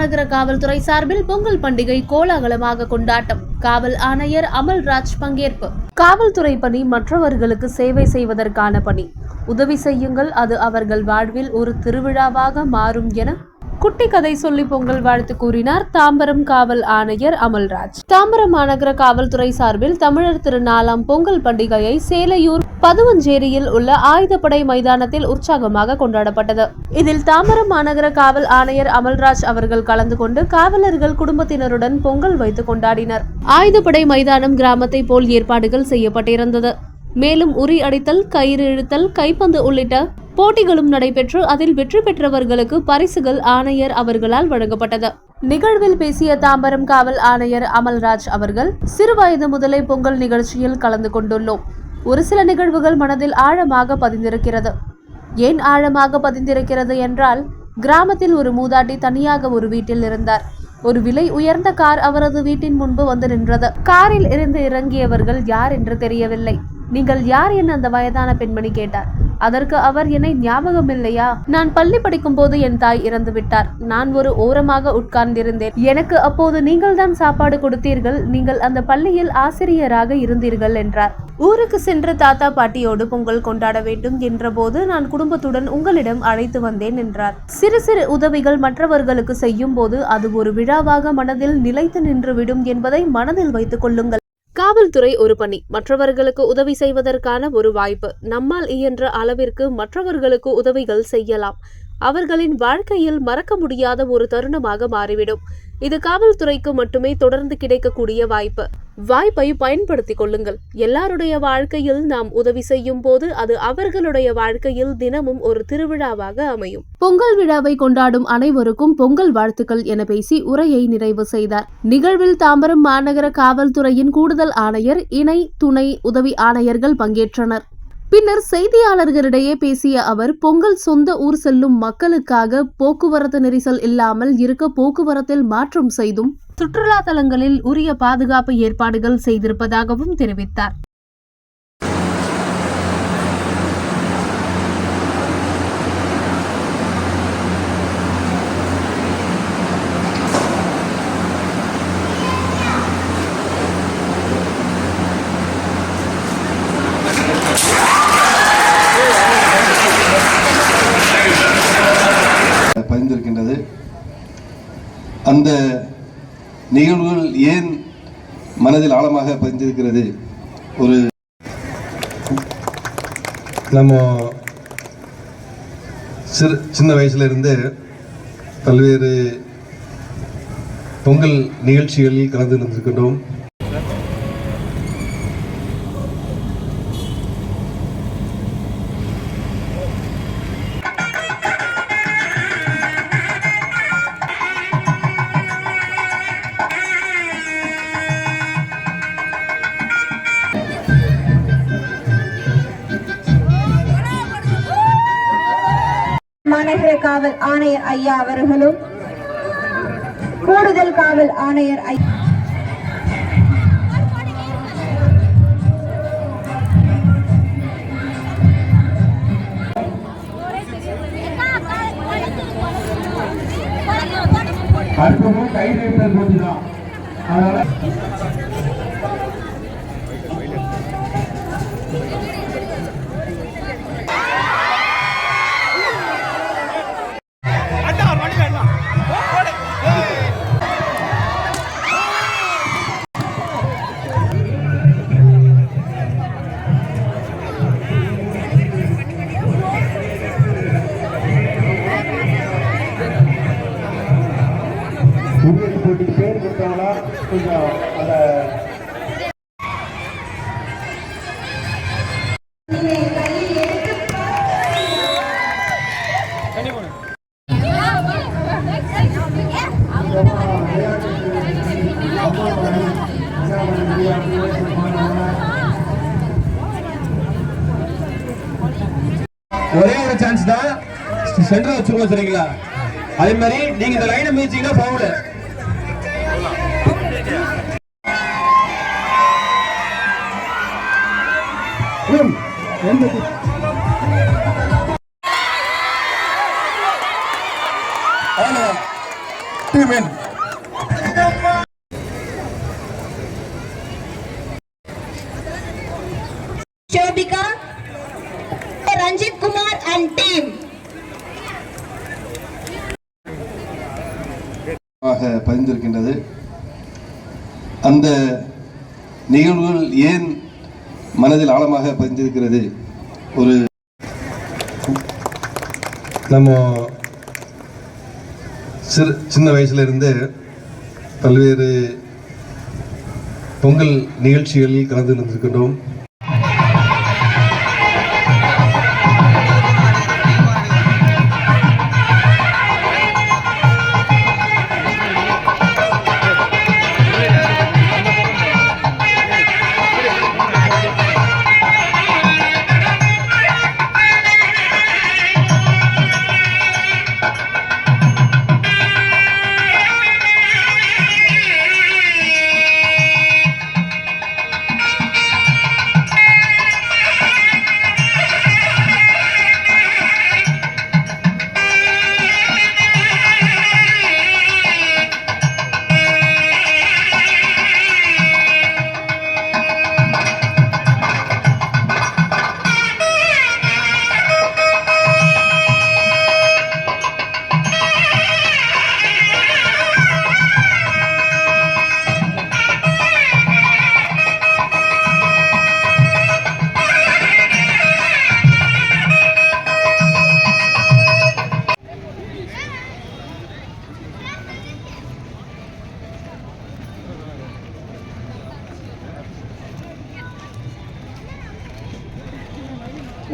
மாநகர காவல்துறை சார்பில் பொங்கல் பண்டிகை கோலாகலமாக கொண்டாட்டம். காவல் ஆணையர் அமல்ராஜ் பங்கேற்பு. காவல்துறை பணி மற்றவர்களுக்கு சேவை செய்வதற்கான பணி. உதவி செய்யுங்கள், அது அவர்கள் வாழ்வில் ஒரு திருவிழாவாக மாறும் என குட்டி கதை சொல்லி பொங்கல் வாழ்த்து கூறினார் தாம்பரம் காவல் ஆணையர் அமல்ராஜ். தாம்பரம் மாநகர காவல்துறை சார்பில் தமிழர் திருநாளாம் பொங்கல் பண்டிகையை சேலையூர் பதுவஞ்சேரியில் உள்ள ஆயுதப்படை மைதானத்தில் உற்சாகமாக கொண்டாடப்பட்டது. இதில் தாம்பரம் மாநகர காவல் ஆணையர் அமல்ராஜ் அவர்கள் கலந்து கொண்டு காவலர்கள் குடும்பத்தினருடன் பொங்கல் வைத்து கொண்டாடினர். ஆயுதப்படை மைதானம் கிராமத்தை போல் ஏற்பாடுகள் செய்யப்பட்டிருந்தது. மேலும் உரி அடித்தல், கயிறு இழுத்தல், கைப்பந்து உள்ளிட்ட போட்டிகளும் நடைபெற்று அதில் வெற்றி பெற்றவர்களுக்கு பரிசுகள் ஆணையர் அவர்களால் வழங்கப்பட்டது. நிகழ்வில் பேசிய தாம்பரம் காவல் ஆணையர் அமல்ராஜ் அவர்கள், சிறுவயது முதலே பொங்கல் நிகழ்ச்சியில் கலந்து கொண்டுள்ளோம். ஒரு சில நிகழ்வுகள் மனதில் ஆழமாக பதிந்திருக்கிறது. ஏன் ஆழமாக பதிந்திருக்கிறது என்றால், கிராமத்தில் ஒரு மூதாட்டி தனியாக ஒரு வீட்டில் இருந்தார். ஒரு விலை உயர்ந்த கார் அவரது வீட்டின் முன்பு வந்து நின்றது. காரில் இருந்து இறங்கியவர்கள் யார் என்று தெரியவில்லை. நீங்கள் யார் என அந்த வயதான பெண்மணி கேட்டார். அதற்கு அவர், என்னை ஞாபகம் இல்லையா? நான் பள்ளி படிக்கும் போது என் தாய் இறந்து விட்டார். நான் ஒரு ஓரமாக உட்கார்ந்திருந்தேன். எனக்கு அப்போது நீங்கள் தான் சாப்பாடு கொடுத்தீர்கள். நீங்கள் அந்த பள்ளியில் ஆசிரியராக இருந்தீர்கள் என்றார். ஊருக்கு சென்று தாத்தா பாட்டியோடு பொங்கல் கொண்டாட வேண்டும் என்ற போது நான் குடும்பத்துடன் உங்களிடம் அழைத்து வந்தேன் என்றார். சிறு சிறு உதவிகள் மற்றவர்களுக்கு செய்யும் போது அது ஒரு விழாவாக மனதில் நிலைத்து நின்றுவிடும் என்பதை மனதில் வைத்துக் கொள்ளுங்கள். காவல்துறை ஒரு பணி, மற்றவர்களுக்கு உதவி செய்வதற்கான ஒரு வாய்ப்பு. நம்மால் இயன்ற அளவிற்கு மற்றவர்களுக்கு உதவிகள் செய்யலாம். அவர்களின் வாழ்க்கையில் மறக்க முடியாத ஒரு தருணமாக மாறிவிடும். இது காவல்துறைக்கு மட்டுமே தொடர்ந்து கிடைக்கக்கூடிய வாய்ப்பு. வாய்ப்பை பயன்படுத்திக் கொள்ளுங்கள். எல்லாருடைய வாழ்க்கையில் நாம் உதவி செய்யும் போது அது அவர்களுடைய வாழ்க்கையில் தினமும் ஒரு திருவிழாவாக அமையும். பொங்கல் விழாவை கொண்டாடும் அனைவருக்கும் பொங்கல் வாழ்த்துக்கள் என பேசி உரையை நிறைவு செய்தார். நிகழ்வில் தாம்பரம் மாநகர காவல்துறையின் கூடுதல் ஆணையர், இணை, துணை, உதவி ஆணையர்கள் பங்கேற்றனர். பின்னர் செய்தியாளர்களிடையே பேசிய அவர், பொங்கல் சொந்த ஊர் செல்லும் மக்களுக்காக போக்குவரத்து நெரிசல் இல்லாமல் இருக்க போக்குவரத்தில் மாற்றம் செய்தும் சுற்றுலா தலங்களில் உரிய பாதுகாப்பு ஏற்பாடுகள் செய்திருப்பதாகவும் தெரிவித்தார். பதிந்திருக்கின்றது. அந்த நிகழ்வுகள் ஏன் மனதில் ஆழமாக பதிந்திருக்கிறது? ஒரு நம்ம சின்ன வயசுல இருந்து பல்வேறு பொங்கல் நிகழ்ச்சிகளில் கலந்து இருந்திருக்கின்றோம். மாநகர காவல் ஆணையர் ஐயா அவர்களும் கூடுதல் காவல் ஆணையர் பேர் கொடுத்தவங்களா கொஞ்சம் அந்த ஒரே ஒரு சான்ஸ் தான் சென்டர் வச்சுக்கோ, சரிங்களா? அதே மாதிரி நீங்க இந்த லைனை மிதிச்சீங்கன்னா Pavul. bring him in. Shobika, Ranjit Kumar and team. பதிந்திருக்கின்றது. அந்த நிகழ்வுகள் ஏன் மனதில் ஆழமாக பதிந்திருக்கிறது? ஒரு நம்ம சின்ன வயசுல இருந்து பல்வேறு பொங்கல் நிகழ்ச்சிகளில் கலந்து இருந்திருக்கின்றோம்.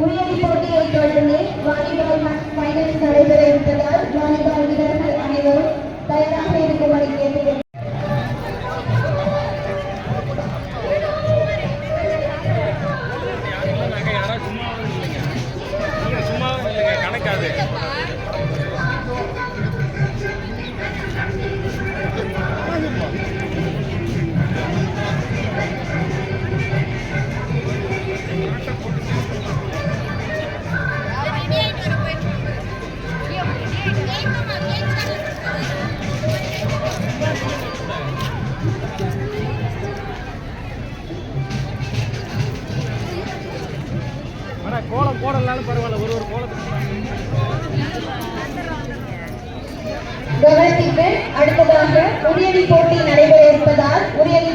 உயர்வு போட்டியை தொடர்ந்து வாலிபால் ஃபைனல்ஸ் நடைபெற இருப்பதால் வாலிபால் வீரர்கள் அனைவரும் தயாராக இருக்கும்படி கேட்டுக்கொள்கிறேன். கோலம் போடலாம்னு பரவாயில்ல, ஒரு கோலத்துக்கு கவனித்தீர்கள். அடுத்ததாக உரியடி போட்டி நடைபெற இருப்பதால் உரியடி